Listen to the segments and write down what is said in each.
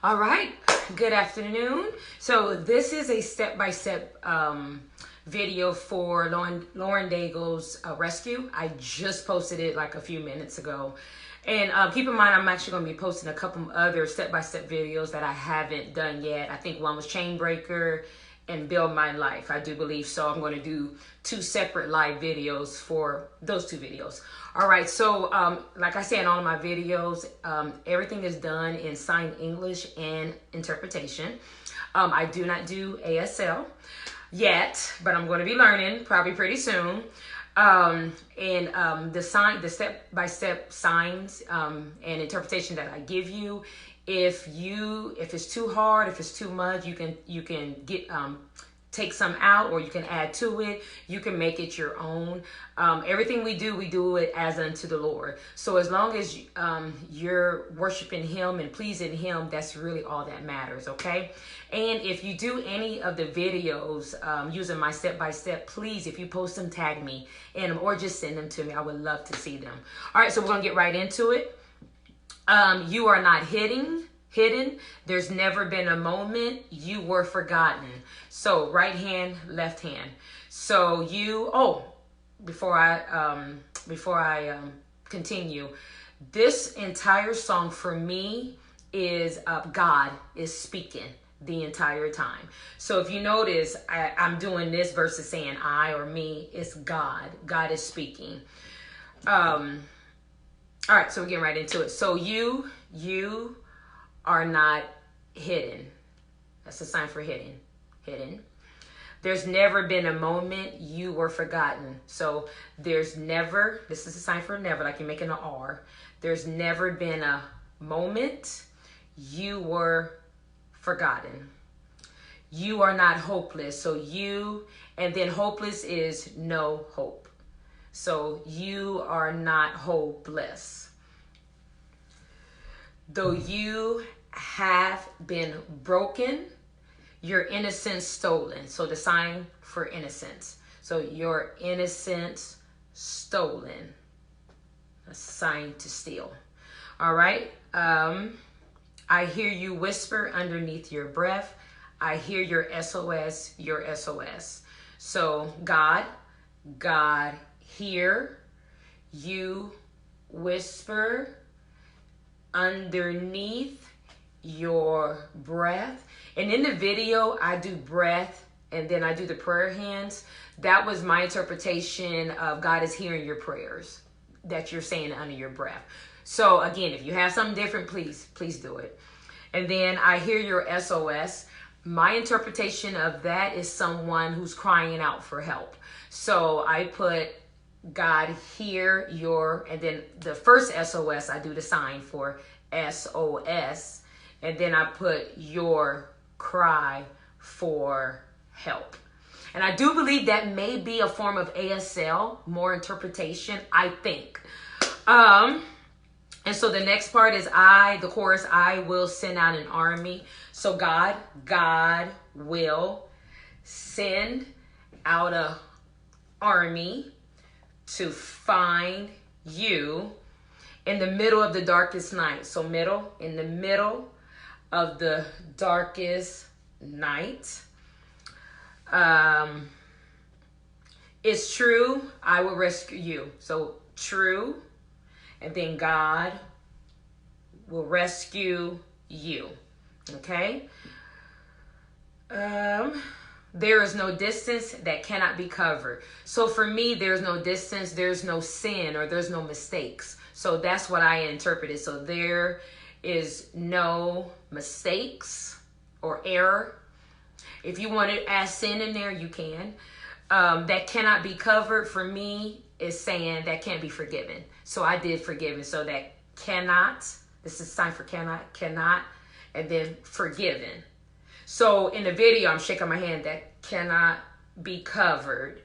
All right, good afternoon. So this is a step-by-step video for Lauren Daigle's rescue. I just posted it like a few minutes ago. And keep in mind, I'm actually going to be posting a couple other step-by-step videos that I haven't done yet. I think one was Chain Breaker and Build My Life. I do believe so. I'm going to do two separate live videos for those two videos. All right, so like I said in all of my videos, everything is done in sign English and interpretation. I do not do ASL yet, but I'm going to be learning probably pretty soon. The step-by-step signs and interpretation that I give you, if it's too hard, if it's too much, you can get take some out, or you can add to it. You can make it your own. Everything we do it as unto the Lord. So as long as you're worshiping Him and pleasing Him, that's really all that matters, okay? And if you do any of the videos using my step-by-step, please, if you post them, tag me in them or just send them to me. I would love to see them. All right, so we're going to get right into it. You are not hidden. There's never been a moment you were forgotten. So right hand, left hand. So before I continue, this entire song for me is God is speaking the entire time. So if you notice, I'm doing this versus saying I or me. It's God. God is speaking. All right, so we're getting right into it. So you are not hidden. That's a sign for hidden. There's never been a moment you were forgotten. So there's never, this is a sign for never, like you're making an R. There's never been a moment you were forgotten. You are not hopeless. So and then hopeless is no hope. So you are not hopeless. Though you have been broken, your innocence stolen. So the sign for innocence. So your innocence stolen. A sign to steal. All right. I hear you whisper underneath your breath. I hear your SOS, your SOS. So God, hear you whisper underneath your breath. And in the video, I do breath and then I do the prayer hands. That was my interpretation of God is hearing your prayers that you're saying under your breath. So again, if you have something different, please do it. And then I hear your SOS. My interpretation of that is someone who's crying out for help. So I put God hear your, and then the first SOS, I do the sign for SOS. And then I put your cry for help. And I do believe that may be a form of ASL, more interpretation, I think. And so the next part is the chorus, I will send out an army. So God will send out an army to find you in the middle of the darkest night. So in the middle of the darkest night. It's true, I will rescue you. So true, and then God will rescue you. Okay? There is no distance that cannot be covered. So for me, there's no distance, there's no sin, or there's no mistakes. So that's what I interpreted. So there is no mistakes or error. If you want to add sin in there, you can. That cannot be covered for me is saying that can't be forgiven. So I did forgiven. So that cannot, this is sign for cannot, and then forgiven. So in the video, I'm shaking my hand, that cannot be covered.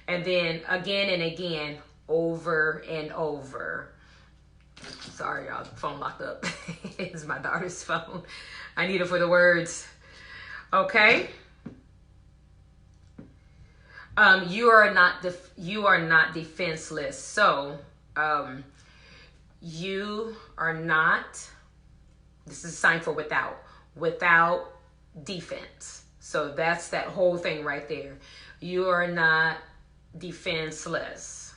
And then again and again, over and over. Sorry, y'all, the phone locked up. It's my daughter's phone. I need it for the words. Okay. You are not defenseless. So you are not, this is a sign for without. without defense. So that's that whole thing right there. You are not defenseless.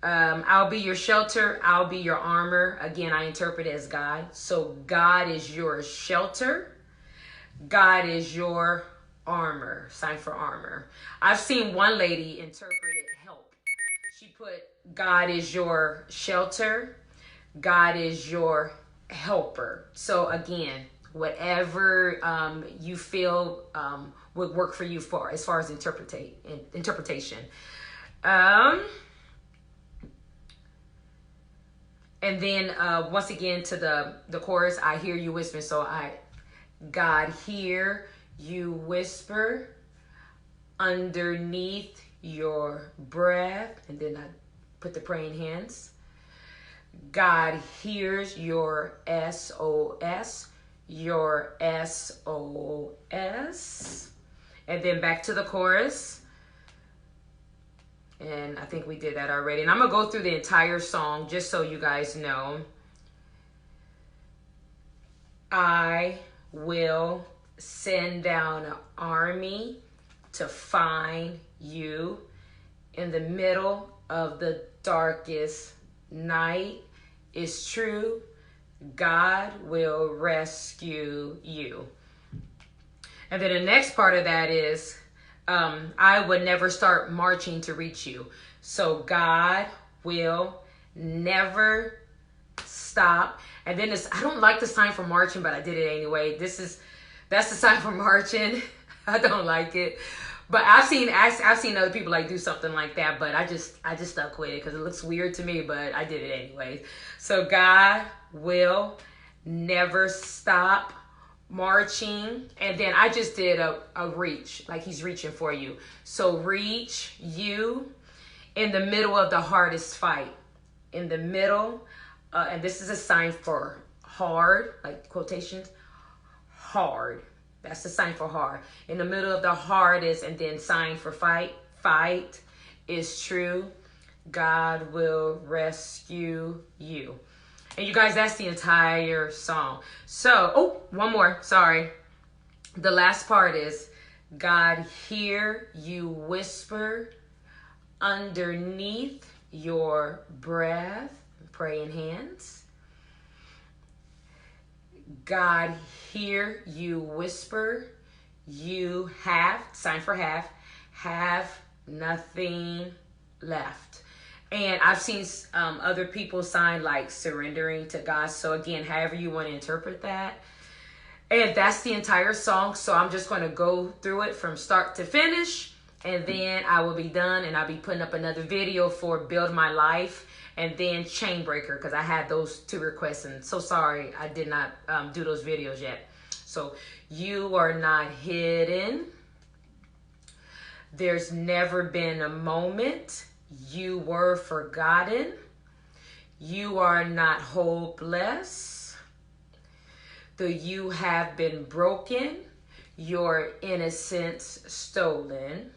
I'll be your shelter. I'll be your armor. Again, I interpret it as God. So God is your shelter. God is your armor. Sign for armor. I've seen one lady interpret it help. She put God is your shelter. God is your helper. So again, whatever you feel would work for you for as far as interpretation. And then once again to the chorus, I hear you whisper. So God hear you whisper underneath your breath. And then I put the praying hands. God hears your SOS, your SOS. And then back to the chorus. And I think we did that already. And I'm going to go through the entire song just so you guys know. I will send down an army to find you in the middle of the darkest night. It's true. God will rescue you. And then the next part of that is, I would never start marching to reach you. So God will never stop. And then I don't like the sign for marching, but I did it anyway. That's the sign for marching. I don't like it. But I've seen other people like do something like that, but I just stuck with it because it looks weird to me, but I did it anyway. So God will never stop marching. And then I just did a reach, like he's reaching for you. So reach you in the middle of the hardest fight. In the middle, and this is a sign for hard, like quotations, hard. That's the sign for hard. In the middle of the hardest, and then sign for fight. Fight is true. God will rescue you. And you guys, that's the entire song. So, one more, sorry. The last part is, God hear you whisper underneath your breath. Praying hands. God hear you whisper. You have, sign for have nothing left. And I've seen other people sign like surrendering to God. So again, however you want to interpret that. And that's the entire song. So I'm just going to go through it from start to finish. And then I will be done. And I'll be putting up another video for Build My Life. And then Chain Breaker. Because I had those 2 requests. And so sorry I did not do those videos yet. So you are not hidden. There's never been a moment you were forgotten. You are not hopeless. Though you have been broken, your innocence stolen.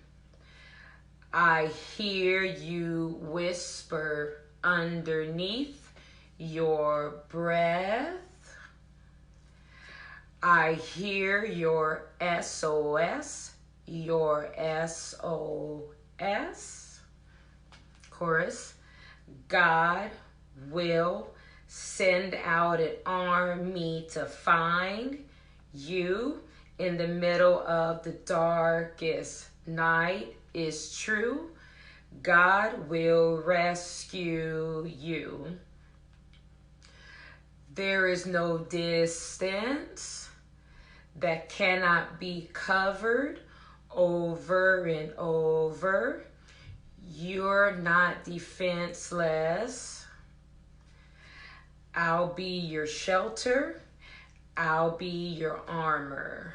I hear you whisper underneath your breath. I hear your SOS, your SOS. Chorus. God will send out an army to find you in the middle of the darkest night. Is true. God will rescue you. There is no distance that cannot be covered over and over. You're not defenseless. I'll be your shelter. I'll be your armor.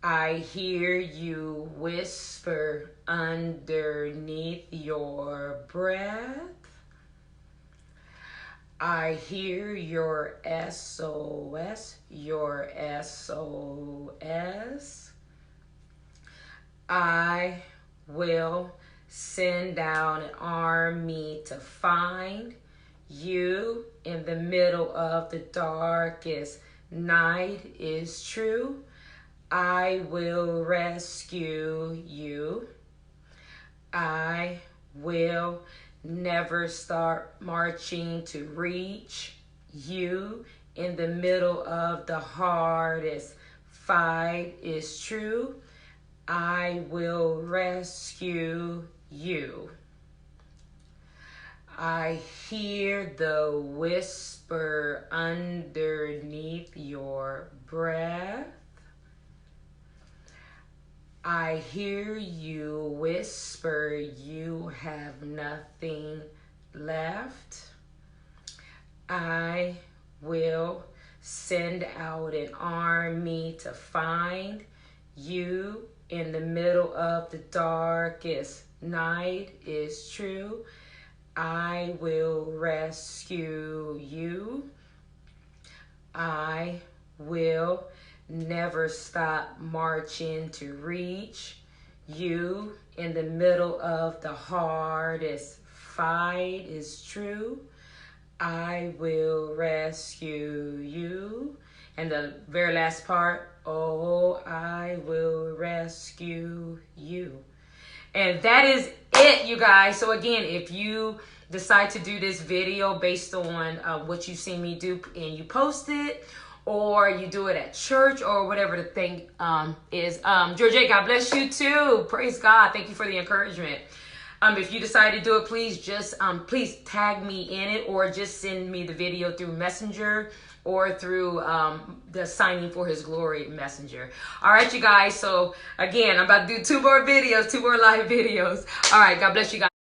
I hear you whisper underneath your breath. I hear your SOS, your SOS. I will send down an army to find you in the middle of the darkest night is true. I will rescue you. I will never start marching to reach you in the middle of the hardest fight is true. I will rescue you. I hear the whisper underneath your breath. I hear you whisper you have nothing left. I will send out an army to find you in the middle of the darkest night is true. I will rescue you. I will never stop marching to reach you in the middle of the hardest fight is true. I will rescue you. And the very last part, oh, I will rescue you. And that is it, you guys. So again, if you decide to do this video based on what you've seen me do and you post it, or you do it at church or whatever the thing is. Georgette, God bless you too. Praise God. Thank you for the encouragement. If you decide to do it, please just please tag me in it, or just send me the video through Messenger or through the Signing for His Glory Messenger. All right, you guys. So again, I'm about to do 2 more videos, 2 more live videos. All right. God bless you guys.